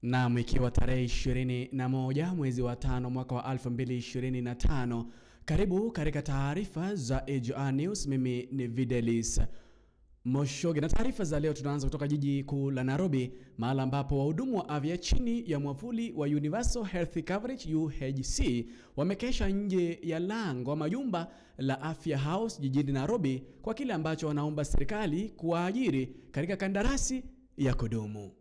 Na ikiwa tarehe 21 mwezi wa 5 mwaka wa 2025, karibu katika taarifa za AGR News. Mimi ni Videlis Moshogi, na taarifa za leo tunaanza kutoka jiji kuu la Nairobi, mahali ambapo wahudumu wa afya chini ya mwavuli wa Universal Health Coverage UHC wamekesha nje ya lango ama jumba la Afya House jijini Nairobi kwa kile ambacho wanaomba serikali kuwaajiri katika kandarasi ya kudumu.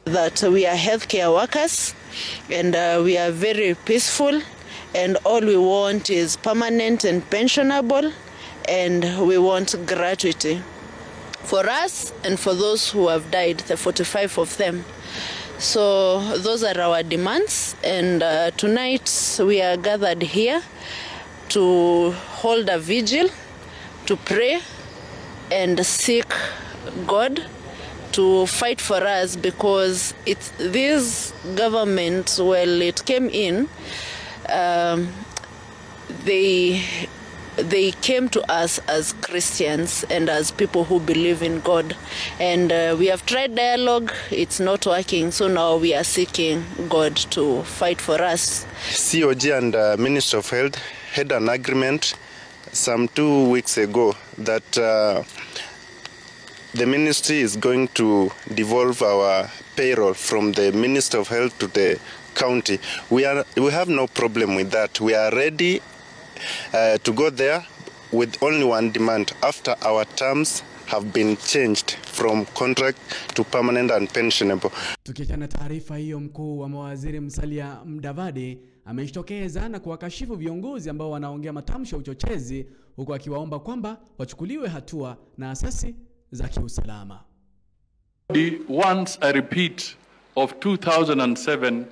That we are healthcare workers and we are very peaceful, and all we want is permanent and pensionable, and we want gratuity for us and for those who have died, the 45 of them. So those are our demands, and tonight we are gathered here to hold a vigil, to pray and seek God to fight for us, because this government, well, it came in, they came to us as Christians and as people who believe in God, and we have tried dialogue, it's not working, so now we are seeking God to fight for us. COG and Minister of Health had an agreement some 2 weeks ago that the ministry is going to devolve our payroll from the Minister of Health to the county. We have no problem with that. We are ready to go there with only one demand: after our terms have been changed from contract to permanent and pensionable. Tukiachana taarifa hiyo, mkuu wa mawaziri Musalia Mudavadi amejitokeza na kuwakashifu viongozi ambao wanaongea matamshi ya uchochezi, huku akiwaomba kwamba wachukuliwe hatua na asasi za kiusalama. Once a repeat of 2007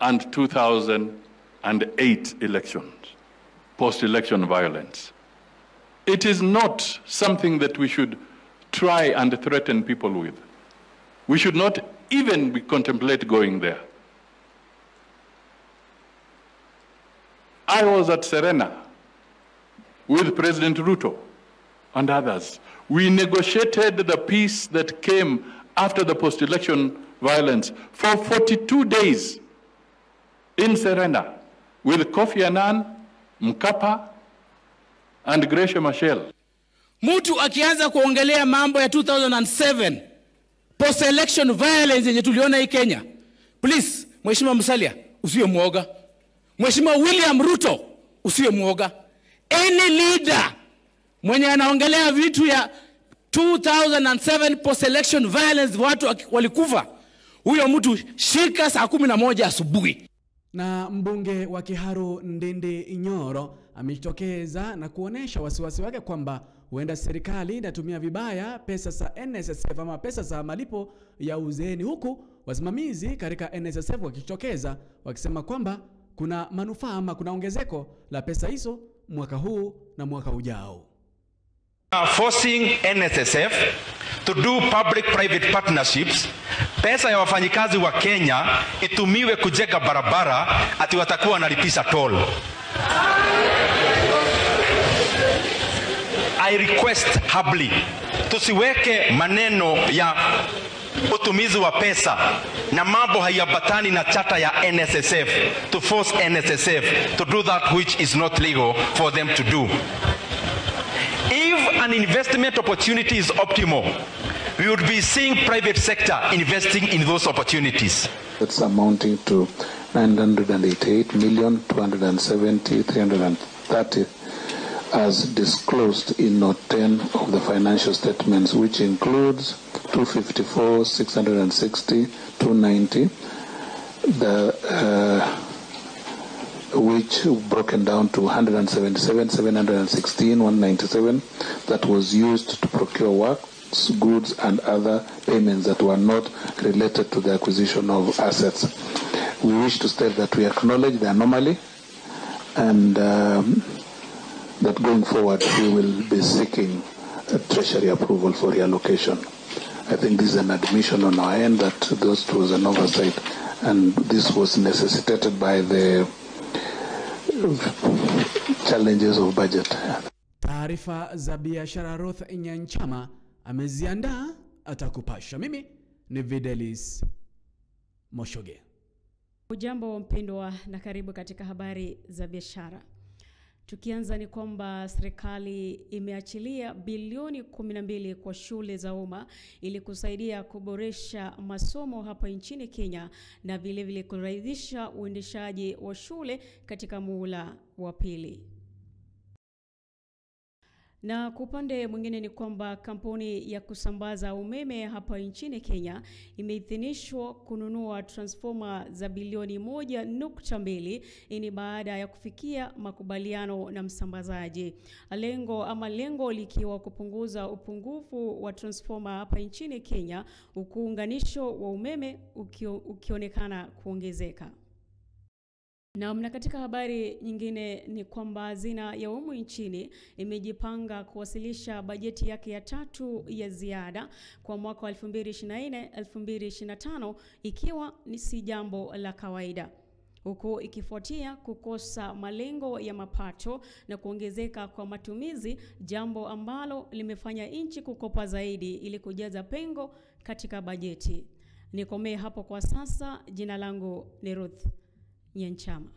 and 2008 elections, post-election violence. It is not something that we should try and threaten people with. We should not even contemplate going there. I was at Serena with President Ruto and others. We negotiated the peace that came after the post-election violence for 42 days in Serena with Kofi Annan, Mkapa, and Gracia Machel. Mtu akianza kuongelea mambo ya 2007 post-election violence yenye tuliona hii Kenya, please, Mheshimiwa Musalia, usiwe muoga. Mheshimiwa William Ruto, usiwe muoga. Any leader mwenye anaongelea vitu ya 2007 post-election violence, watu walikufa, huyo mtu shika saa 11 asubuhi. Na mbunge wa Kiharu Ndindi Nyoro amejitokeza na kuonesha wasiwasi wake kwamba huenda serikali inatumia vibaya pesa za NSSF ama pesa za malipo ya uzeeni, huku wasimamizi katika NSSF wakijitokeza wakisema kwamba kuna manufaa ama kuna ongezeko la pesa hizo mwaka huu na mwaka ujao. Forcing NSSF to do public-private partnerships, pesa ya wafanyikazi wa Kenya itumiwe kujenga barabara, ati watakuwa wanalipisha toll. I request humbly, tusiweke maneno ya utumizi wa pesa na mambo hayabatani na chata ya NSSF to force NSSF to do that which is not legal for them to do. If an investment opportunity is optimal, we would be seeing private sector investing in those opportunities. It's amounting to 988,270,330 as disclosed in Note 10 of the financial statements, which includes 254,660,290, which broken down to 177,716,197 that was used to procure works, goods and other payments that were not related to the acquisition of assets. We wish to state that we acknowledge the anomaly, and that going forward we will be seeking Treasury approval for reallocation. I think this is an admission on our end that this was an oversight, and this was necessitated by the challenges of budget. Taarifa za biashara Ruth Nyanchama ameziandaa, atakupasha. Mimi ni Videlis Moshoge. Ujambo mpendwa na karibu katika habari za biashara. Tukianza ni kwamba serikali imeachilia bilioni 12 kwa shule za umma ili kusaidia kuboresha masomo hapa nchini Kenya na vile vile kurahisisha uendeshaji wa shule katika muhula wa pili. Na kwa upande mwingine ni kwamba kampuni ya kusambaza umeme hapa nchini Kenya imeidhinishwa kununua transformer za bilioni 1.2. Ini baada ya kufikia makubaliano na msambazaji. Lengo likiwa kupunguza upungufu wa transformer hapa nchini Kenya, uunganisho wa umeme ukionekana kuongezeka. Na katika habari nyingine ni kwamba hazina ya umma nchini imejipanga kuwasilisha bajeti yake ya 3 ya ziada kwa mwaka wa 2024-2025 ikiwa ni si jambo la kawaida, huku ikifuatia kukosa malengo ya mapato na kuongezeka kwa matumizi, jambo ambalo limefanya nchi kukopa zaidi ili kujaza pengo katika bajeti. Nikomee hapo kwa sasa. Jina langu ni Ruth Nyanchama.